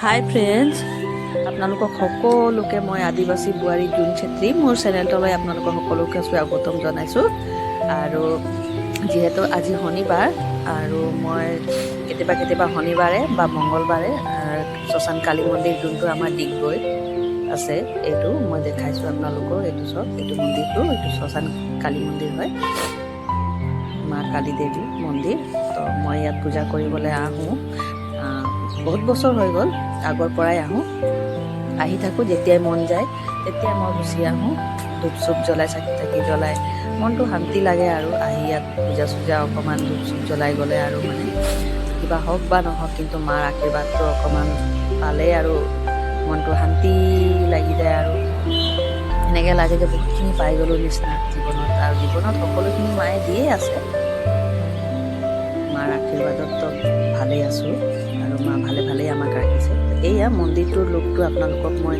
হাই friends, আপোনালোকক সকলোকে মই আদিবাসী বোৱাৰী জুন ছেত্ৰী মোৰ চেনেলটোলৈ আপোনালোকক সকলোকে স্বাগতম জনাইছোঁ। আৰু যিহেতু আজি শনিবাৰ আৰু মই কেতিয়াবা শনিবাৰে বা মংগলবাৰে শ্মশান কালী মন্দিৰ যোনটো আমাৰ ডিগবৈ আছে এইটো মই দেখাইছোঁ আপোনালোকক। এইটো চব এইটো মন্দিৰটো এইটো শ্মশান কালী মন্দিৰ হয়, মা কালী দেৱী মন্দিৰ। তো মই ইয়াত পূজা কৰিবলৈ আহোঁ, বহুত বছৰ হৈ গ'ল, আগৰ পৰাই আহি থাকোঁ। যেতিয়াই মন যায় তেতিয়াই মই গুচি আহোঁ। ধূপ চুপ জ্বলাই চাকি জ্বলাই মনটো শান্তি লাগে আৰু আহি ইয়াত পূজা অকণমান ধূপ চুপ জ্বলাই গ'লে আৰু মানে কিবা হওক বা নহওক, কিন্তু মাৰ আশীৰ্বাদটো অকণমান পালেই আৰু মনটো শান্তি লাগি যায়। আৰু এনেকৈ লাগে যে বহুতখিনি পাই গ'লোঁ নিচিনা জীৱনত, আৰু জীৱনত সকলোখিনি মায়ে দিয়ে আছে। মাৰ আশীৰ্বাদততো ভালেই আছোঁ আৰু মা ভালেই আমাক ৰাখিছে। এয়া মন্দিৰটোৰ লুকটো আপোনালোকক মই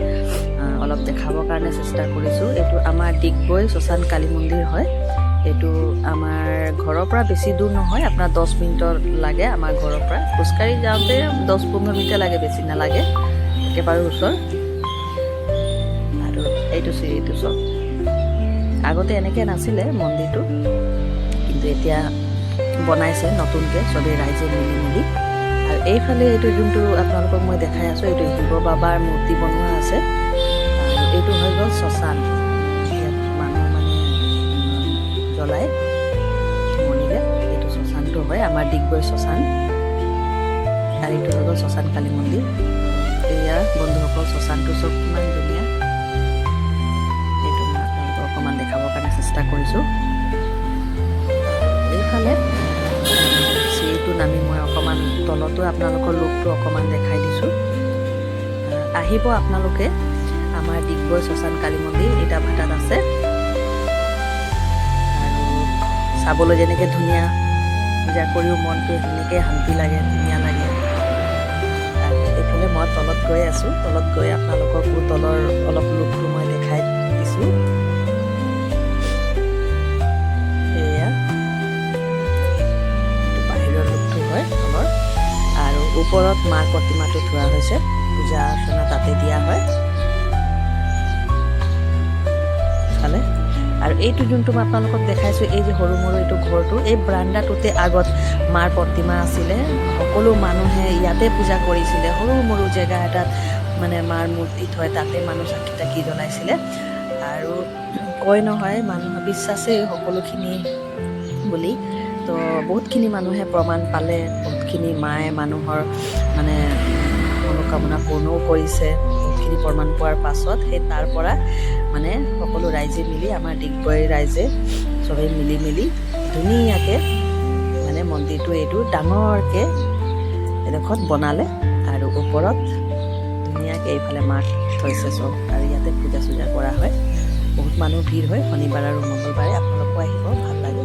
অলপ দেখাবৰ কাৰণে চেষ্টা কৰিছোঁ। এইটো আমাৰ ডিগবৈ শ্মশান কালী মন্দিৰ হয়। এইটো আমাৰ ঘৰৰ পৰা বেছি দূৰ নহয়, আপোনাৰ 10 মিনিটৰ লাগে। আমাৰ ঘৰৰ পৰা খোজকাঢ়ি যাওঁতে 10-15 মিনিটে লাগে, বেছি নালাগে, একেবাৰে ওচৰ। আৰু এইটো চব আগতে এনেকৈ নাছিলে মন্দিৰটো, কিন্তু এতিয়া বনাইছে নতুনকৈ চবেই ৰাইজে মিলি। আৰু এইফালে এইটো যোনটো আপোনালোকক মই দেখাই আছোঁ, এইটো শিৱ বাবাৰ মূৰ্তি বনোৱা আছে। আৰু এইটো হৈ গ'ল শ্মশান, ইয়াত মানুহ মানে জ্বলাই মৰিলে এইটো শ্মশানটো হয়, আমাৰ ডিগবৈ শ্মশান। আৰু এইটো হৈ গ'ল শ্মশান কালী মন্দিৰ। এয়া বন্ধুসকল, শ্মশানটো চব কিমান ধুনীয়া, এইটো মই আপোনালোকক অকণমান দেখাবৰ কাৰণে চেষ্টা কৰিছোঁ। এইফালে চিৰিটো নামি মই অকণমান তলতো আপোনালোকৰ লুকটো অকণমান দেখাই দিছোঁ। আহিব আপোনালোকে আমাৰ ডিগবৈ শ্মশান কালী মন্দিৰ ইটাভাটাত আছে। আৰু চাবলৈ যেনেকৈ ধুনীয়া, পূজা কৰিও মনটো সেনেকৈ শান্তি লাগে, ধুনীয়া লাগে। আৰু এইফালে মই তলত গৈ আছোঁ, তলত গৈ আপোনালোককো তলৰ অলপ লুকটো মই দেখাই দিছোঁ। আৰু ওপৰত মাৰ প্ৰতিমাটো থোৱা হৈছে, পূজা অৰ্চনা তাতে দিয়া হয় চালে। আৰু এইটো যোনটো মই আপোনালোকক দেখাইছোঁ, এই যে সৰু মৰু এইটো ঘৰটো, এই ব্ৰাণ্ডাটোতে আগত মাৰ প্ৰতিমা আছিলে। সকলো মানুহে ইয়াতে পূজা কৰিছিলে, সৰু মৰু জেগা এটাত মানে মাৰ মূৰ্তি থয়, তাতে মানুহ চাকি জ্বলাইছিলে। আৰু কয় নহয়, মানুহৰ বিশ্বাসেই সকলোখিনি বুলি। তো বহুতখিনি মানুহে প্ৰমাণ পালে, বহুতখিনি মায়ে মানুহৰ মানে মনোকামনা পূৰ্ণও কৰিছে। বহুতখিনি প্ৰমাণ পোৱাৰ পাছত সেই তাৰ পৰা মানে সকলো ৰাইজে মিলি, আমাৰ ডিগবৈ ৰাইজে চবেই মিলি ধুনীয়াকৈ মানে মন্দিৰটো এইটো ডাঙৰকৈ এডোখৰত বনালে। আৰু ওপৰত ধুনীয়াকৈ এইফালে মাক থৈছে চব, আৰু ইয়াতে পূজা চূজা কৰা হয়। বহুত মানুহ ভিৰ হয় শনিবাৰ আৰু মংগলবাৰে, আপোনালোকো আহিব, ভাল লাগে।